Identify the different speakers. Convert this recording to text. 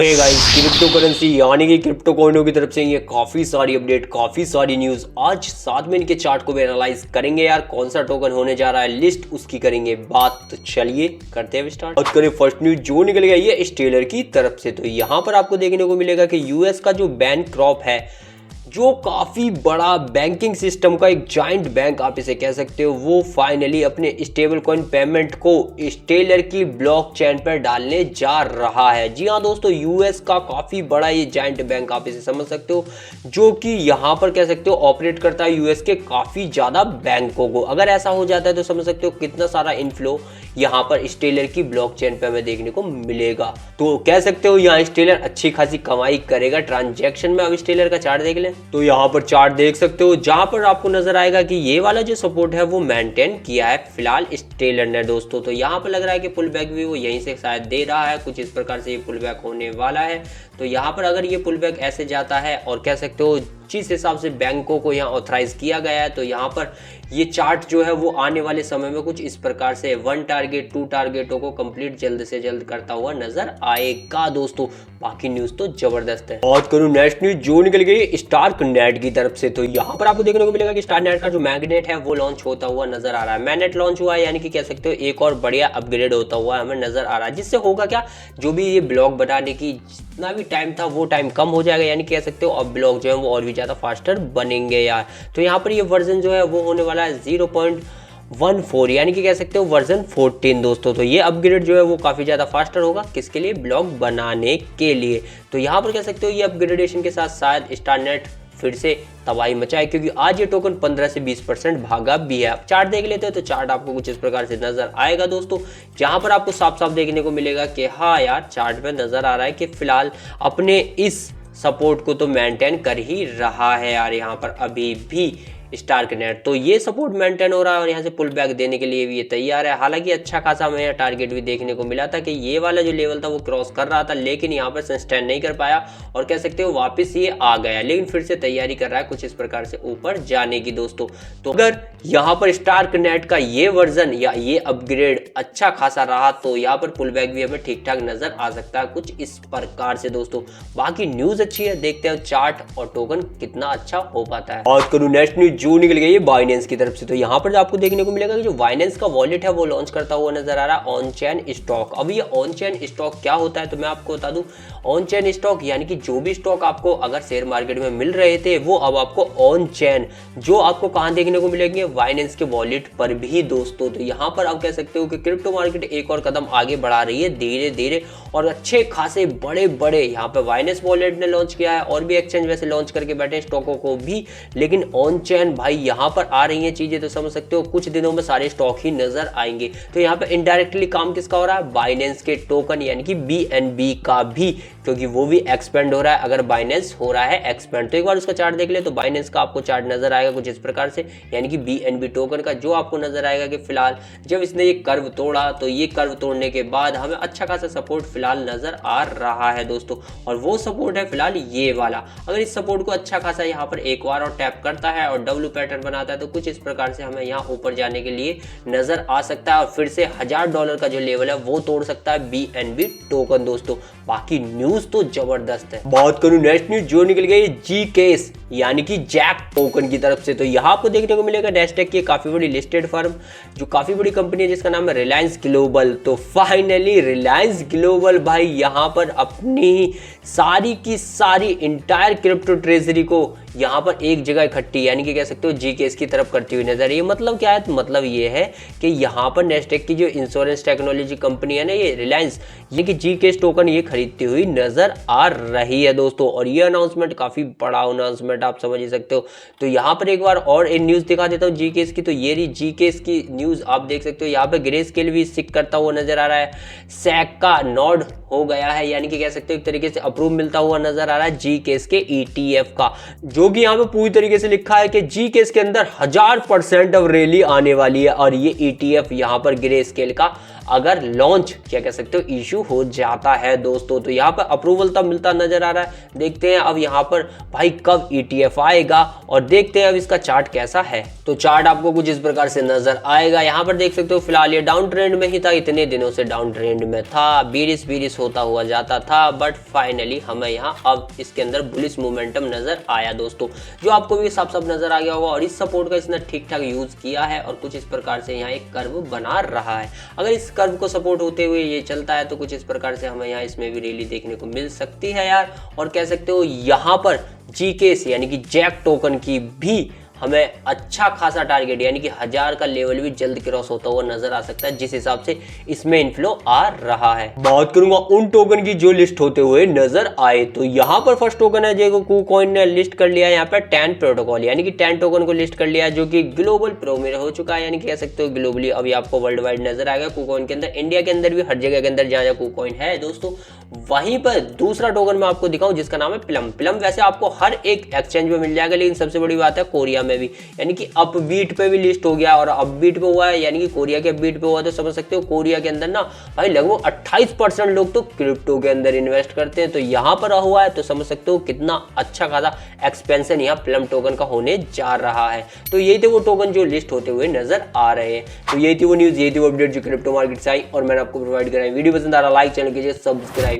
Speaker 1: Hey guys, crypto currency यानी कि crypto कॉइनों की तरफ से ये काफी सारी अपडेट, काफी सारी न्यूज आज साथ में इनके चार्ट को भी एनालाइज करेंगे यार। कौन सा टोकन होने जा रहा है, लिस्ट उसकी करेंगे बात। तो चलिए करते हैं स्टार्ट। बात करें फर्स्ट न्यूज जो निकल गई है स्टेलर की तरफ से, तो यहाँ पर आपको देखने को मिलेगा कि यूएस का जो बैनक्रॉफ्ट है, जो काफ़ी बड़ा बैंकिंग सिस्टम का एक जाइंट बैंक आप इसे कह सकते हो, वो फाइनली अपने स्टेबल कॉइन पेमेंट को स्टेलर की ब्लॉकचेन पर डालने जा रहा है। जी हाँ दोस्तों, यूएस का काफ़ी बड़ा ये जाइंट बैंक आप इसे समझ सकते हो, जो कि यहाँ पर कह सकते हो ऑपरेट करता है यूएस के काफ़ी ज़्यादा बैंकों को। अगर ऐसा हो जाता है तो समझ सकते हो कितना सारा इनफ्लो यहाँ पर स्टेलर की ब्लॉकचेन पे हमें देखने को मिलेगा। तो कह सकते हो यहाँ स्टेलर अच्छी खासी कमाई करेगा ट्रांजैक्शन में। अब स्टेलर का चार्ट देख लें तो यहाँ पर चार्ट देख सकते हो, जहां पर आपको नजर आएगा कि ये वाला जो सपोर्ट है वो मेंटेन किया है फिलहाल स्टेलर ने दोस्तों। तो यहाँ पर लग रहा है कि पुल बैक भी वो यहीं से शायद दे रहा है, कुछ इस प्रकार से ये पुल बैक होने वाला है। तो यहाँ पर अगर ये पुल बैक ऐसे जाता है और कह सकते हो जिस हिसाब से बैंकों को यहाँ ऑथराइज किया गया है, तो यहाँ पर ये चार्ट जो है वो आने वाले समय में कुछ इस प्रकार से 1 टारगेट 2 टारगेटों को कंप्लीट जल्द से जल्द करता हुआ नजर आएगा दोस्तों। बाकी न्यूज तो जबरदस्त है। बात करूं नेक्स्ट न्यूज जो निकल गई स्टार्क नेट की तरफ से, तो यहाँ पर आपको देखने को मिलेगा कि स्टार्क नेट का जो मैग्नेट है वो लॉन्च होता हुआ नजर आ रहा है। मैग्नेट लॉन्च हुआ है यानी कि कह सकते हो एक और बढ़िया अपग्रेड होता हुआ हमें नजर आ रहा है, जिससे होगा क्या, जो भी ये ब्लॉक बनाने की जितना भी टाइम था वो टाइम कम हो जाएगा, यानी कह सकते हो अब ब्लॉक जो है वो और भी ज्यादा फास्टर बनेंगे यार। तो यहाँ पर ये वर्जन जो है वो होने वाला है 0.14 यानी कि कह सकते हो वर्जन 14 दोस्तों। तो ये अपग्रेड जो है वो काफ़ी ज़्यादा फास्टर होगा, किसके लिए, ब्लॉक बनाने के लिए। तो यहाँ पर कह सकते हो ये अपग्रेडेशन के साथ शायद स्टारनेट फिर से तबाही मचाए, क्योंकि आज ये टोकन 15 से 20% भागा भी है। चार्ट देख लेते हैं तो चार्ट आपको कुछ इस प्रकार से नजर आएगा दोस्तों, जहां पर आपको साफ साफ देखने को मिलेगा कि हाँ यार चार्ट में नजर आ रहा है कि फिलहाल अपने इस सपोर्ट को तो मेंटेन कर ही रहा है यार यहाँ पर अभी भी स्टार्क नेट। तो ये सपोर्ट मेंटेन हो रहा है और यहाँ से पुल बैक देने के लिए भी ये तैयार है। हालांकि अच्छा खासा हमें टारगेट भी देखने को मिला था कि ये वाला जो लेवल था वो क्रॉस कर रहा था, लेकिन यहाँ पर सस्टेन नहीं कर पाया और कह सकते हो वापस ये आ गया, लेकिन फिर से तैयारी कर रहा है कुछ इस प्रकार से ऊपर जाने की दोस्तों। तो अगर यहाँ पर स्टार्क नेट का ये वर्जन या ये अपग्रेड अच्छा खासा रहा तो यहाँ पर पुल बैक भी हमें ठीक ठाक नजर आ सकता है कुछ इस प्रकार से दोस्तों। बाकी न्यूज अच्छी है, देखते हैं चार्ट और टोकन कितना अच्छा हो पाता है। और करूँ नेक्स्ट न्यूज जो निकल गई है बाइनेंस की तरफ से, तो यहाँ पर आपको देखने को मिलेगा कि जो बाइनेंस का वॉलेट है वो लॉन्च करता हुआ नजर आ रहा है ऑन चेन स्टॉक। अब ये ऑन चेन स्टॉक क्या होता है तो मैं आपको बता दूं, ऑन चेन स्टॉक यानी कि जो भी स्टॉक आपको अगर शेयर मार्केट में मिल रहे थे वो अब आपको ऑन चेन जो आपको कहां देखने को मिलेंगे, बाइनेंस के वॉलेट पर भी दोस्तों। तो यहाँ पर आप कह सकते हो कि क्रिप्टो मार्केट एक और कदम आगे बढ़ा रही है धीरे धीरे, और अच्छे खासे बड़े बड़े यहाँ पे बाइनेंस वॉलेट ने लॉन्च किया है और भी एक्सचेंज वैसे लॉन्च करके बैठे स्टॉकों को भी, लेकिन ऑन चेन भाई यहाँ पर आ रही है चीजें, तो समझ सकते हो कुछ दिनों में सारे स्टॉक ही नजर आएंगे। तो यहाँ पे इनडायरेक्टली काम किसका हो रहा है, बाइनेंस के टोकन यानी कि BNB का भी, क्योंकि वो भी एक्सपेंड हो रहा है अगर बाइनेंस हो रहा है एक्सपेंड। तो एक बार उसका चार्ट देख ले तो बाइनेंस का आपको चार्ट नजर आएगा कुछ इस प्रकार से, यानी कि BNB टोकन का, जो आपको नजर आएगा कि फिलहाल जब इसने ये कर्व तोड़ा तो ये कर्व तोड़ने के बाद हमें अच्छा खासा सपोर्ट फिलहाल नजर आ रहा है दोस्तों, और वो सपोर्ट है फिलहाल ये वाला। अगर इस सपोर्ट को अच्छा खासा यहाँ पर एक बार और टैप करता है और डब्ल्यू पैटर्न बनाता है तो कुछ इस प्रकार से हमें यहाँ ऊपर जाने के लिए नजर आ सकता है और फिर से $1000 का जो लेवल है वो तोड़ सकता है BNB टोकन दोस्तों। बाकी न्यूज तो जबरदस्त है। बात करूं नेक्स्ट न्यूज जो निकल गई GCase यानी कि जैक टोकन की तरफ से, तो यहाँ आपको देखने को मिलेगा नैस्डैक की काफी बड़ी लिस्टेड फर्म, जो काफी बड़ी कंपनी है जिसका नाम है रिलायंस ग्लोबल। तो फाइनली रिलायंस ग्लोबल भाई यहाँ पर अपनी सारी की सारी इंटायर क्रिप्टो ट्रेजरी को यहाँ पर एक जगह इकट्ठी यानी कि कह सकते हो GCase की तरफ करती हुई नजर। ये मतलब क्या है, तो मतलब ये है कि यहाँ पर नैस्डैक की जो इंश्योरेंस टेक्नोलॉजी कंपनी है ना, ये रिलायंस, ये कि GCase टोकन ये खरीदती हुई नजर आ रही है दोस्तों। और ये अनाउंसमेंट काफी बड़ा अनाउंसमेंट आप समझ ही सकते हो। तो यहाँ पर एक बार और एक न्यूज दिखा देता हूँ GCase की, तो ये रही GCase की न्यूज आप देख सकते हो। यहाँ पे ग्रे स्केल भी सिक करता हुआ नजर आ रहा है, सैक का नॉड हो गया है यानी कि कह सकते हो एक तरीके से अप्रूव मिलता हुआ नजर आ रहा है GCase के ETF का, जो कि यहाँ पे पूरी तरीके से लिखा है कि GCase के अंदर 1000% अब रैली आने वाली है और ये ETF यहाँ पर ग्रे स्केल का अगर लॉन्च क्या कह सकते हो इशू हो जाता है दोस्तों। तो यहाँ पर अप्रूवल तब मिलता नजर आ रहा है। देखते हैं अब यहाँ पर भाई कब ETF आएगा और देखते हैं अब इसका चार्ट कैसा है। तो चार्ट आपको कुछ इस प्रकार से नजर आएगा। यहाँ पर देख सकते हो फिलहाल ये डाउन ट्रेंड में ही था, इतने दिनों से डाउन ट्रेंड में था, बीरिस होता हुआ जाता था, बट फाइनली हमें यहाँ अब इसके अंदर बुलिश मोमेंटम नजर आया दोस्तों, जो आपको भी साफ साफ नजर आ गया होगा। और इस सपोर्ट का इसने ठीक ठाक यूज किया है और कुछ इस प्रकार से यहाँ एक कर्व बना रहा है। अगर इस कर्व को सपोर्ट होते हुए ये चलता है तो कुछ इस प्रकार से हमें यहाँ इसमें भी रैली देखने को मिल सकती है यार। और कह सकते हो यहाँ पर GKS यानी कि जैक टोकन की भी हमें अच्छा खासा टारगेट यानी कि 1000 का लेवल भी जल्द क्रॉस होता हुआ नजर आ सकता है, जिस हिसाब से इसमें इनफ्लो आ रहा है। बात करूंगा उन टोकन की जो लिस्ट होते हुए नजर आए, तो यहाँ पर फर्स्ट टोकन है जो KuCoin ने लिस्ट कर लिया है यहाँ पर 10 प्रोटोकॉल यानी कि 10 टोकन को लिस्ट कर लिया है, जो कि ग्लोबल प्रो में हो चुका है। यानी कह सकते हो ग्लोबली अभी आपको वर्ल्ड वाइड नजर आएगा KuCoin के अंदर, इंडिया के अंदर भी, हर जगह के अंदर जहाँ KuCoin है दोस्तों। वहीं पर दूसरा टोकन मैं आपको दिखाऊं जिसका नाम है प्लम। वैसे आपको हर एक एक्सचेंज में मिल जाएगा, लेकिन सबसे बड़ी बात है कोरिया में भी, यानी कि अपबीट पे भी लिस्ट हो गया और अपबीट पे हुआ है, यानी कि कोरिया के अपबीट पे हुआ। तो समझ सकते हो कोरिया के अंदर ना भाई लगभग 28% लोग तो क्रिप्टो के अंदर इन्वेस्ट करते हैं। तो यहाँ पर हुआ है तो समझ सकते हो कितना अच्छा खासा एक्सपेंशन यहाँ प्लम टोकन का होने जा रहा है। तो यही थे वो टोकन जो लिस्ट होते हुए नजर आ रहे हैं। तो यही थी वो न्यूज, यही थी वो अपडेट जो क्रिप्टो मार्केट से आई और मैंने आपको प्रोवाइड कराई। वीडियो पसंद आ रहा लाइक, चैनल कीजिए सब्सक्राइब।